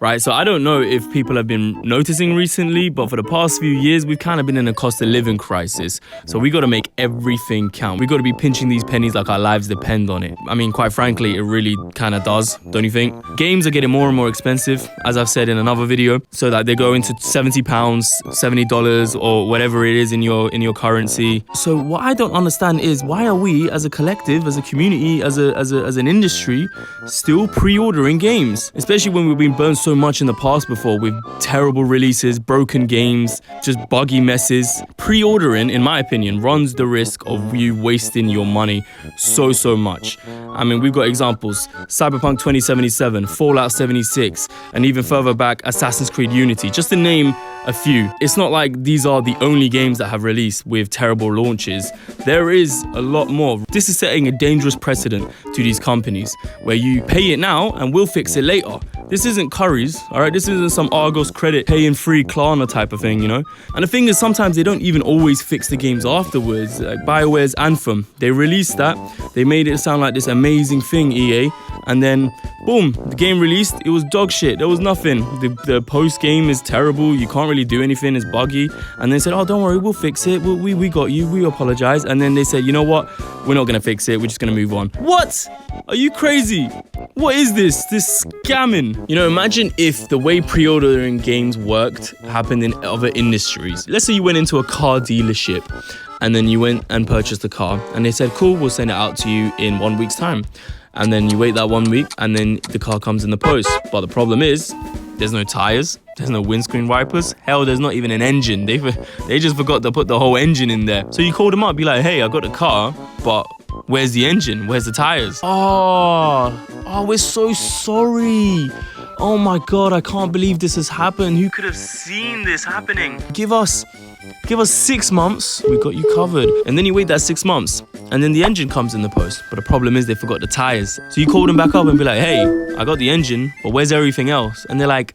right? So I don't know if people have been noticing recently, but for the past few years, we've kind of been in a cost of living crisis. So we got to make everything count. We got to be pinching these pennies like our lives depend on it. I mean, quite frankly, it really kind of does, don't you think? Games are getting more and more expensive, as I've said in another video, so that they go into £70, $70 or whatever it is in your currency. So what I don't understand is, why are we as a collective, as a community, as an industry, still pre-ordering games? Especially when we've been burned so much in the past before with terrible releases, broken games, just buggy messes. Pre-ordering, in my opinion, runs the risk of you wasting your money so much. I mean, we've got examples: Cyberpunk 2077, Fallout 76, and even further back, Assassin's Creed Unity, just to name a few. It's not like these are the only games that have released with terrible launches. There is a lot more. This is setting a dangerous precedent to these companies, where you pay it now and we'll fix it later. This isn't Curry's, all right? This isn't some Argos credit, paying free Klarna type of thing, you know? And the thing is, sometimes they don't even always fix the games afterwards. Like BioWare's Anthem, they released that, they made it sound like this amazing thing, EA, and then boom, the game released, it was dog shit. There was nothing. The post game is terrible, you can't really do anything, it's buggy. And they said, oh, don't worry, we'll fix it, we got you, we apologize. And then they said, you know what, we're not gonna fix it, we're just gonna move on. What? Are you crazy? What is this scamming? You know, imagine if the way pre-ordering games worked happened in other industries. Let's say you went into a car dealership and then you went and purchased a car and they said, cool, we'll send it out to you in 1 week's time. And then you wait that 1 week and then the car comes in the post. But the problem is, there's no tires, there's no windscreen wipers, hell, there's not even an engine. They just forgot to put the whole engine in there. So you call them up, be like, hey, I got the car, but where's the engine? Where's the tires? Oh, we're so sorry. Oh my God, I can't believe this has happened. Who could have seen this happening? Give us 6 months, we got you covered. And then you wait that 6 months, and then the engine comes in the post. But the problem is they forgot the tires. So you call them back up and be like, hey, I got the engine, but where's everything else? And they're like,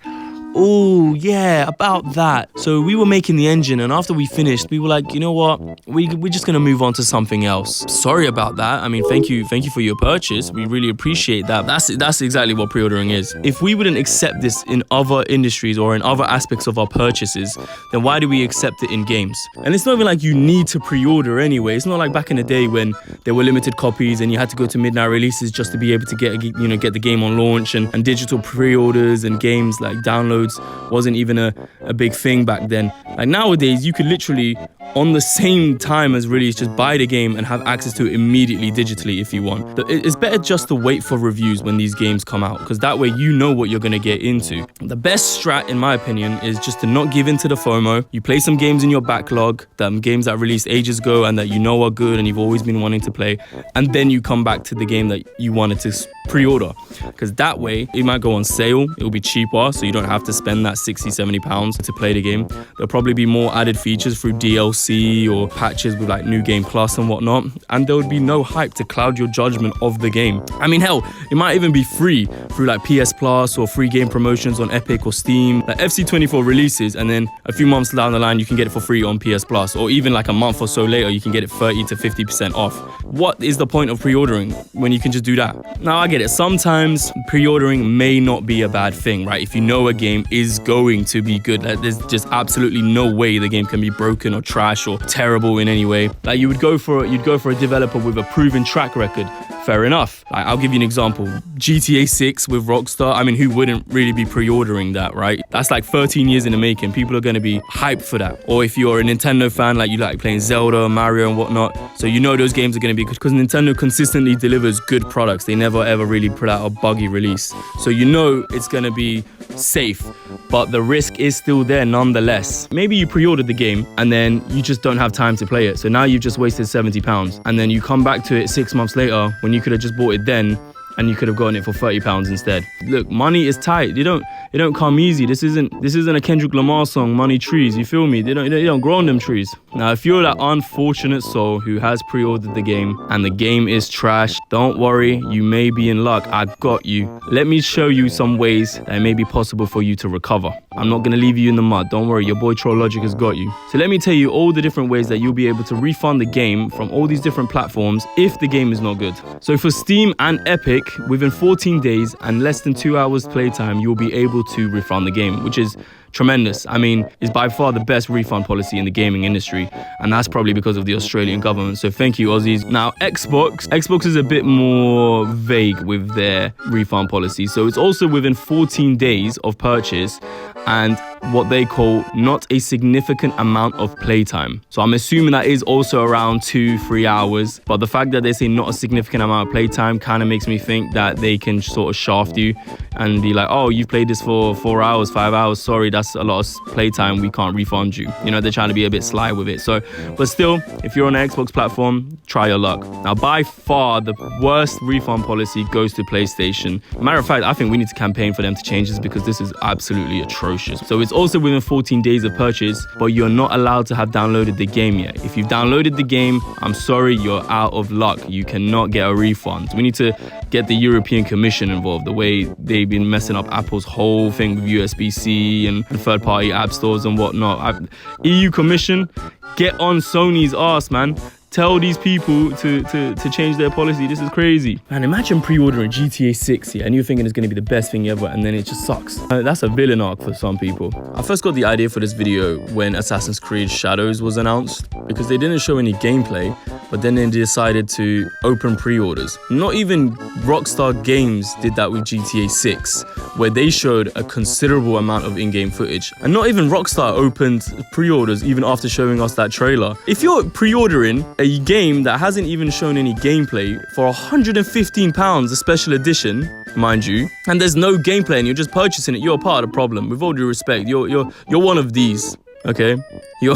oh yeah, about that. So we were making the engine, and after we finished, we were like, you know what, we're just gonna move on to something else. Sorry about that. I mean, thank you for your purchase. We really appreciate that. That's exactly what pre-ordering is. If we wouldn't accept this in other industries or in other aspects of our purchases, then why do we accept it in games? And it's not even like you need to pre-order anyway. It's not like back in the day when there were limited copies and you had to go to midnight releases just to be able to get the game on launch, and digital pre-orders and games like downloads wasn't even a big thing back then. Like nowadays, you could literally, on the same time as release, just buy the game and have access to it immediately digitally if you want. It's better just to wait for reviews when these games come out, because that way you know what you're going to get into. The best strat, in my opinion, is just to not give in to the FOMO. You play some games in your backlog, games that released ages ago and that you know are good and you've always been wanting to play, and then you come back to the game that you wanted to pre-order, because that way it might go on sale, it'll be cheaper, so you don't have to spend that £60-70 to play the game. There'll probably be more added features through DLC or patches with like New Game Plus and whatnot, and there would be no hype to cloud your judgment of the game. I mean, hell, it might even be free through like PS Plus or free game promotions on Epic or Steam. Like FC24 releases, and then a few months down the line you can get it for free on PS Plus, or even like a month or so later you can get it 30 to 50% off. What is the point of pre-ordering when you can just do that? Now I get it, sometimes pre-ordering may not be a bad thing, right? If you know a game is going to be good, like there's just absolutely no way the game can be broken or trash or terrible in any way. Like you'd go for a developer with a proven track record. Fair enough. I'll give you an example. GTA 6 with Rockstar. I mean, who wouldn't really be pre-ordering that, right? That's like 13 years in the making. People are going to be hyped for that. Or if you're a Nintendo fan, like you like playing Zelda, Mario and whatnot, so you know those games are going to be good because Nintendo consistently delivers good products. They never ever really put out a buggy release. So you know it's going to be safe, but the risk is still there nonetheless. Maybe you pre-ordered the game and then you just don't have time to play it. So now you've just wasted £70, and then you come back to it 6 months later when you could have just bought it then, and you could have gotten it for £30 instead. Look, money is tight. It don't come easy. This isn't a Kendrick Lamar song, Money Trees. You feel me? They don't grow on them trees. Now, if you're that unfortunate soul who has pre-ordered the game and the game is trash, don't worry, you may be in luck. I got you. Let me show you some ways that it may be possible for you to recover. I'm not gonna leave you in the mud. Don't worry, your boy Trollogic has got you. So let me tell you all the different ways that you'll be able to refund the game from all these different platforms if the game is not good. So for Steam and Epic, click within 14 days and less than 2 hours playtime, you'll be able to refund the game, which is tremendous. I mean, it's by far the best refund policy in the gaming industry, and that's probably because of the Australian government. So thank you, Aussies. Now, Xbox is a bit more vague with their refund policy. So it's also within 14 days of purchase and what they call not a significant amount of playtime. So I'm assuming that is also around 2-3 hours, but the fact that they say not a significant amount of playtime kind of makes me think that they can sort of shaft you and be like, oh, you've played this for 4 hours, 5 hours, sorry, that's a lot of playtime, we can't refund you. You know, they're trying to be a bit sly with it. So, but still, if you're on an Xbox platform, try your luck. Now, by far, the worst refund policy goes to PlayStation. Matter of fact, I think we need to campaign for them to change this because this is absolutely atrocious. So it's also within 14 days of purchase, but you're not allowed to have downloaded the game yet. If you've downloaded the game, I'm sorry, you're out of luck. You cannot get a refund. We need to get the European Commission involved, the way they've been messing up Apple's whole thing with USB-C and third-party app stores and whatnot. EU Commission, get on Sony's ass, man. Tell these people to change their policy. This is crazy. Man, imagine pre-ordering GTA 6 here and you're thinking it's going to be the best thing ever and then it just sucks. That's a villain arc for some people. I first got the idea for this video when Assassin's Creed Shadows was announced because they didn't show any gameplay, but then they decided to open pre-orders. Not even Rockstar Games did that with GTA 6, where they showed a considerable amount of in-game footage. And not even Rockstar opened pre-orders even after showing us that trailer. If you're pre-ordering a game that hasn't even shown any gameplay for £115, a special edition, mind you, and there's no gameplay and you're just purchasing it, you're a part of the problem. With all due respect, you're one of these, okay? You're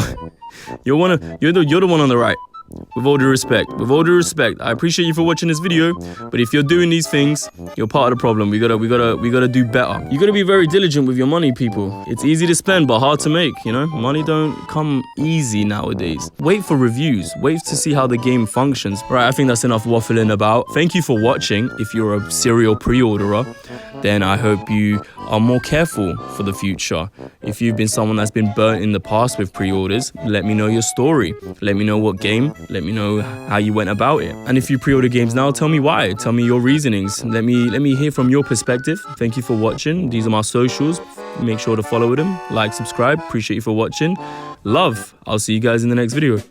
the one on the right. With all due respect, I appreciate you for watching this video, but if you're doing these things, you're part of the problem. We gotta do better. You gotta be very diligent with your money, people. It's easy to spend, but hard to make, you know? Money don't come easy nowadays. Wait for reviews. Wait to see how the game functions. Right, I think that's enough waffling about. Thank you for watching. If you're a serial pre-orderer, then I hope you are more careful for the future. If you've been someone that's been burnt in the past with pre-orders, let me know your story. Let me know what game. Let me know how you went about it. And if you pre-order games now, tell me why. Tell me your reasonings. Let me hear from your perspective. Thank you for watching. These are my socials. Make sure to follow them, like, subscribe. Appreciate you for watching. Love. I'll see you guys in the next video.